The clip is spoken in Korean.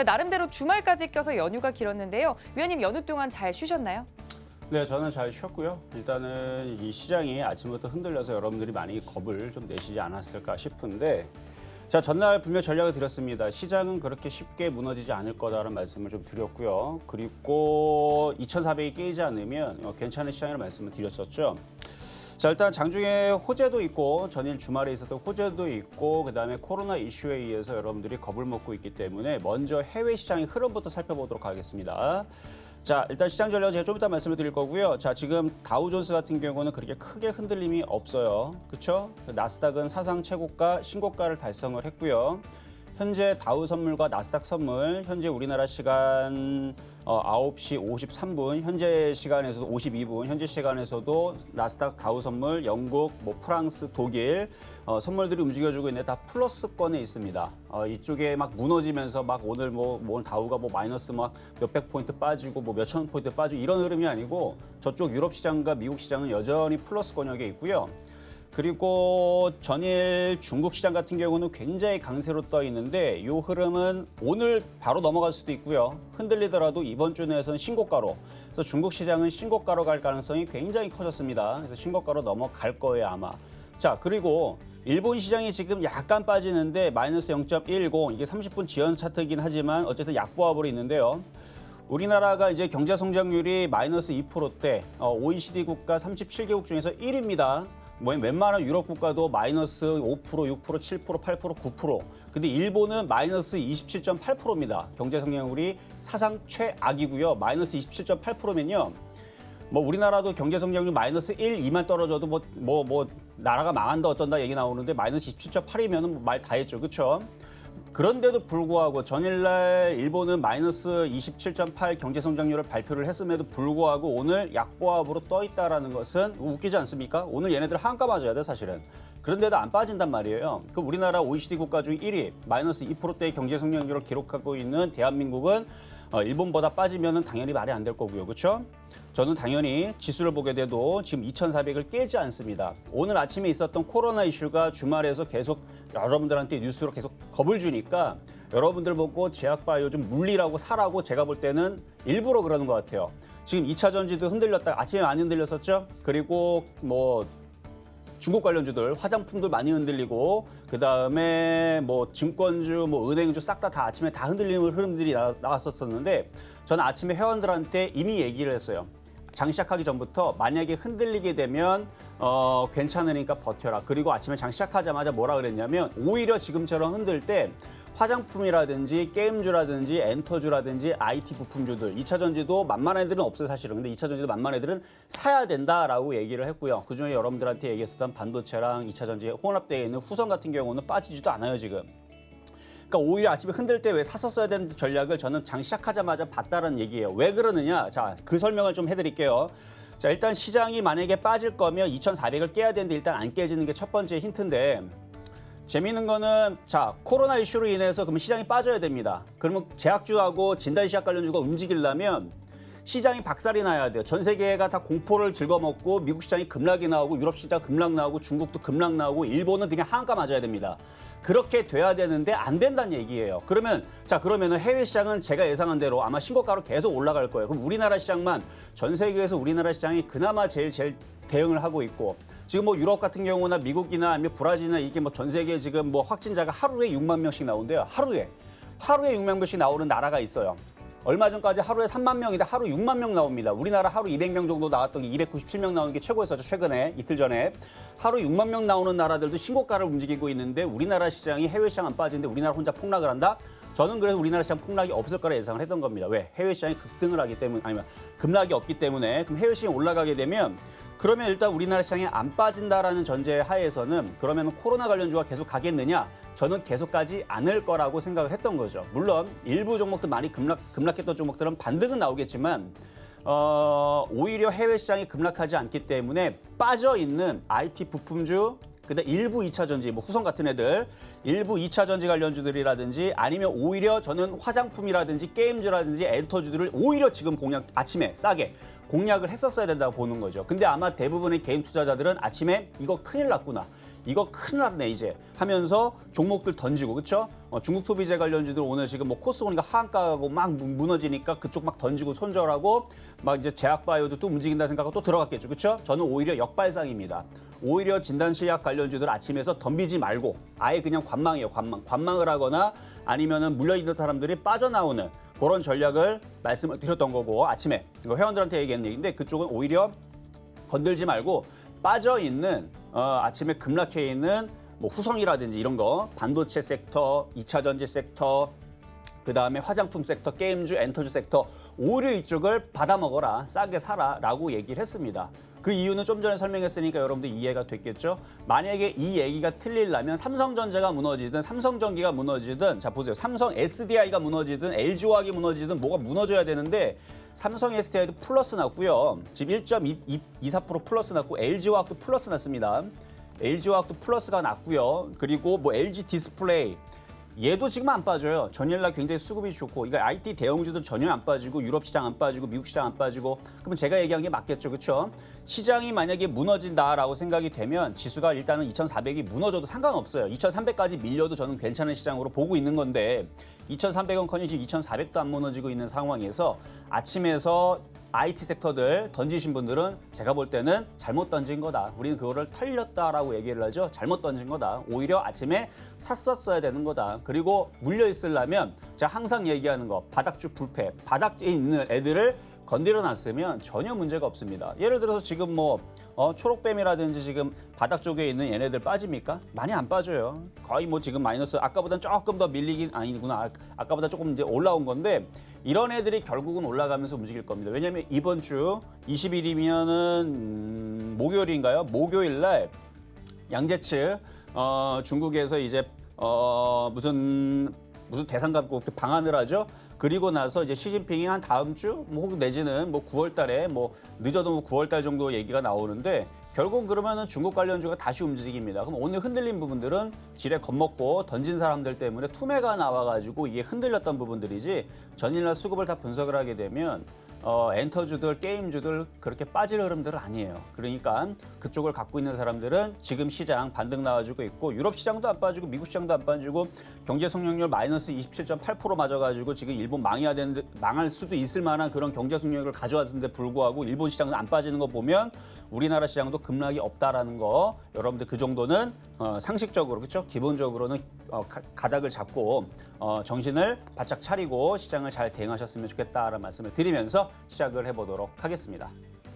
나름대로 주말까지 껴서 연휴가 길었는데요. 위원님 연휴 동안 잘 쉬셨나요? 네, 저는 잘 쉬었고요. 일단은 이 시장이 아침부터 흔들려서 여러분들이 많이 겁을 좀 내시지 않았을까 싶은데 자, 전날 분명 전략을 드렸습니다. 시장은 그렇게 쉽게 무너지지 않을 거다라는 말씀을 좀 드렸고요. 그리고 2,400이 깨지지 않으면 괜찮은 시장이라는 말씀을 드렸었죠. 자, 일단 장중에 호재도 있고 전일 주말에 있었던 호재도 있고 그다음에 코로나 이슈에 의해서 여러분들이 겁을 먹고 있기 때문에 먼저 해외 시장의 흐름부터 살펴보도록 하겠습니다. 자, 일단 시장 전략은 제가 좀 이따 말씀을 드릴 거고요. 자, 지금 다우존스 같은 경우는 그렇게 크게 흔들림이 없어요. 그렇죠? 나스닥은 사상 최고가, 신고가를 달성을 했고요. 현재 다우 선물과 나스닥 선물, 현재 우리나라 시간 9시 53분, 현재 시간에서도 52분, 현재 시간에서도 나스닥 다우 선물, 영국, 프랑스, 독일 선물들이 움직여주고 있는데 다 플러스권에 있습니다. 이쪽에 막 무너지면서 막 오늘 오늘 다우가 마이너스 막 몇백 포인트 빠지고 몇천 포인트 빠지고 이런 흐름이 아니고 저쪽 유럽 시장과 미국 시장은 여전히 플러스 권역에 있고요. 그리고 전일 중국 시장 같은 경우는 굉장히 강세로 떠 있는데 이 흐름은 오늘 바로 넘어갈 수도 있고요. 흔들리더라도 이번 주 내에서는 신고가로. 그래서 중국 시장은 신고가로 갈 가능성이 굉장히 커졌습니다. 그래서 신고가로 넘어갈 거예요, 아마. 자, 그리고 일본 시장이 지금 약간 빠지는데 마이너스 0.10 이게 30분 지연 차트이긴 하지만 어쨌든 약보합으로 있는데요. 우리나라가 이제 경제 성장률이 마이너스 2%대, OECD 국가 37개국 중에서 1위입니다. 웬만한 유럽 국가도 마이너스 5%, 6%, 7%, 8%, 9%. 근데 일본은 마이너스 27.8%입니다. 경제 성장률이 사상 최악이고요. 마이너스 27.8%면요. 우리나라도 경제 성장률 마이너스 1, 2만 떨어져도 나라가 망한다 어쩐다 얘기 나오는데 마이너스 27.8이면 말 다 했죠. 그렇죠? 그런데도 불구하고 전일날 일본은 마이너스 27.8 경제 성장률을 발표를 했음에도 불구하고 오늘 약보합으로 떠 있다라는 것은 웃기지 않습니까? 오늘 얘네들 한가 맞아야 돼 사실은. 그런데도 안 빠진단 말이에요. 그 우리나라 OECD 국가 중 1위 마이너스 2%대의 경제 성장률을 기록하고 있는 대한민국은 일본보다 빠지면 당연히 말이 안 될 거고요. 그렇죠? 저는 당연히 지수를 보게 돼도 지금 2,400을 깨지 않습니다. 오늘 아침에 있었던 코로나 이슈가 주말에서 계속 여러분들한테 뉴스로 계속 겁을 주니까 여러분들 보고 제약바이오 좀 물리라고 사라고 제가 볼 때는 일부러 그러는 것 같아요. 지금 2차 전지도 흔들렸다가 아침에 많이 흔들렸었죠. 그리고 중국 관련주들, 화장품들 많이 흔들리고 그다음에 증권주, 은행주 싹 다 아침에 다 흔들리는 흐름들이 나왔었는데 저는 아침에 회원들한테 이미 얘기를 했어요. 장 시작하기 전부터 만약에 흔들리게 되면 괜찮으니까 버텨라. 그리고 아침에 장 시작하자마자 뭐라 그랬냐면 오히려 지금처럼 흔들 때 화장품이라든지 게임주라든지 엔터주라든지 IT 부품주들 2차 전지도 만만한 애들은 없어요 사실은. 근데 2차 전지도 만만한 애들은 사야 된다라고 얘기를 했고요. 그중에 여러분들한테 얘기했었던 반도체랑 2차 전지에 혼합되어 있는 후성 같은 경우는 빠지지도 않아요 지금. 그러니까 오히려 아침에 흔들 때 왜 샀었어야 되는 전략을 저는 장 시작하자마자 봤다는 얘기예요. 왜 그러느냐? 자, 그 설명을 좀 해드릴게요. 자, 일단 시장이 만약에 빠질 거면 2,400을 깨야 되는데 일단 안 깨지는 게 첫 번째 힌트인데 재미있는 거는 자, 코로나 이슈로 인해서 그러면 시장이 빠져야 됩니다. 그러면 제약주하고 진단시약 관련주가 움직이려면 시장이 박살이 나야 돼요. 전 세계가 다 공포를 짊어먹고 미국 시장이 급락이 나오고 유럽 시장 급락 나오고 중국도 급락 나오고 일본은 그냥 한가 맞아야 됩니다. 그렇게 돼야 되는데 안 된다는 얘기예요. 그러면은 해외 시장은 제가 예상한 대로 아마 신고가로 계속 올라갈 거예요. 그럼 우리나라 시장만 전 세계에서 우리나라 시장이 그나마 제일 대응을 하고 있고 지금 유럽 같은 경우나 미국이나 아니면 브라질이나 이게 전 세계에 지금 확진자가 하루에 6만 명씩 나오는데요. 하루에 6만 명씩 나오는 나라가 있어요. 얼마 전까지 하루에 3만 명인데 하루 6만 명 나옵니다. 우리나라 하루 200명 정도 나왔던 게 297명 나오는 게 최고였었죠. 최근에 이틀 전에 하루 6만 명 나오는 나라들도 신고가를 움직이고 있는데 우리나라 시장이 해외 시장 안 빠지는데 우리나라 혼자 폭락을 한다? 저는 그래서 우리나라 시장 폭락이 없을 거라 예상을 했던 겁니다. 왜? 해외 시장이 급등을 하기 때문에 아니면 급락이 없기 때문에 그럼 해외 시장이 올라가게 되면 그러면 일단 우리나라 시장이 안 빠진다라는 전제 하에서는 그러면 코로나 관련주가 계속 가겠느냐? 저는 계속 가지 않을 거라고 생각을 했던 거죠. 물론 일부 종목들 많이 급락했던 종목들은 반등은 나오겠지만 오히려 해외 시장이 급락하지 않기 때문에 빠져있는 IT 부품주 그다음 일부 2차 전지, 후성 같은 애들, 일부 2차 전지 관련주들이라든지 아니면 오히려 저는 화장품이라든지 게임주라든지 엔터주들을 오히려 지금 아침에 싸게 공략을 했었어야 된다고 보는 거죠. 근데 아마 대부분의 개인 투자자들은 아침에 이거 큰일 났구나. 이거 큰일 났네 이제 하면서 종목들 던지고 그렇죠? 중국 소비재 관련주들 오늘 지금 뭐 코스모니까 하한가고 막 무너지니까 그쪽 막 던지고 손절하고 막 이제 제약바이오도 또 움직인다 생각하고 또 들어갔겠죠, 그렇죠? 저는 오히려 역발상입니다. 오히려 진단치약 관련주들 아침에서 덤비지 말고 아예 그냥 관망이에요, 관망을 하거나 아니면은 물려있는 사람들이 빠져나오는 그런 전략을 말씀을 드렸던 거고 아침에 이거 회원들한테 얘기한 얘기인데 그쪽은 오히려 건들지 말고 빠져있는 아침에 급락해 있는 뭐 후성이라든지 이런 거 반도체 섹터, 2차 전지 섹터 그다음에 화장품 섹터, 게임주, 엔터주 섹터 오히려 이쪽을 받아먹어라, 싸게 사라라고 얘기를 했습니다. 그 이유는 좀 전에 설명했으니까 여러분들 이해가 됐겠죠? 만약에 이 얘기가 틀리려면 삼성전자가 무너지든 삼성전기가 무너지든 자 보세요. 삼성 SDI가 무너지든 LG화학이 무너지든 뭐가 무너져야 되는데 삼성 SDI도 플러스 났고요. 지금 1.24% 플러스 났고 LG화학도 플러스 났습니다. LG화학도 플러스가 났고요. 그리고 뭐 LG 디스플레이 얘도 지금 안 빠져요. 전일날 굉장히 수급이 좋고 이거 IT 대형주도 전혀 안 빠지고 유럽 시장 안 빠지고 미국 시장 안 빠지고 그러면 제가 얘기한 게 맞겠죠. 그렇죠? 시장이 만약에 무너진다라고 생각이 되면 지수가 일단은 2400이 무너져도 상관없어요. 2300까지 밀려도 저는 괜찮은 시장으로 보고 있는 건데 2300원커니 지금 2400도 안 무너지고 있는 상황에서 아침에서 IT 섹터들 던지신 분들은 제가 볼 때는 잘못 던진 거다. 우리는 그거를 털렸다라고 얘기를 하죠. 잘못 던진 거다. 오히려 아침에 샀었어야 되는 거다. 그리고 물려 있으려면 제가 항상 얘기하는 거 바닥주 불패, 바닥에 있는 애들을 건드려 놨으면 전혀 문제가 없습니다. 예를 들어서 지금 뭐 초록뱀이라든지 지금 바닥 쪽에 있는 얘네들 빠집니까? 많이 안 빠져요. 거의 뭐 지금 마이너스 아까보다 조금 더 밀리긴 아니구나. 아까보다 조금 이제 올라온 건데 이런 애들이 결국은 올라가면서 움직일 겁니다. 왜냐하면 이번 주 20일이면은 목요일인가요? 목요일 날 양재 중국에서 이제 무슨 대상 갖고 방한을 하죠. 그리고 나서 이제 시진핑이 한 다음 주, 뭐 혹은 내지는 뭐 9월 달에 뭐 늦어도 뭐 9월 달 정도 얘기가 나오는데 결국 그러면은 중국 관련주가 다시 움직입니다. 그럼 오늘 흔들린 부분들은 지레 겁먹고 던진 사람들 때문에 투매가 나와가지고 이게 흔들렸던 부분들이지 전일날 수급을 다 분석을 하게 되면 엔터주들, 게임주들 그렇게 빠질 흐름들은 아니에요. 그러니까 그쪽을 갖고 있는 사람들은 지금 시장 반등 나와주고 있고 유럽 시장도 안 빠지고 미국 시장도 안 빠지고 경제 성장률 마이너스 27.8% 맞아가지고 지금 일본 망해야 되는데 망할 수도 있을 만한 그런 경제 성장률을 가져왔는데 불구하고 일본 시장은 안 빠지는 거 보면 우리나라 시장도 급락이 없다라는 거 여러분들 그 정도는 상식적으로 그렇죠? 기본적으로는 가닥을 잡고 정신을 바짝 차리고 시장을 잘 대응하셨으면 좋겠다라는 말씀을 드리면서 시작을 해보도록 하겠습니다.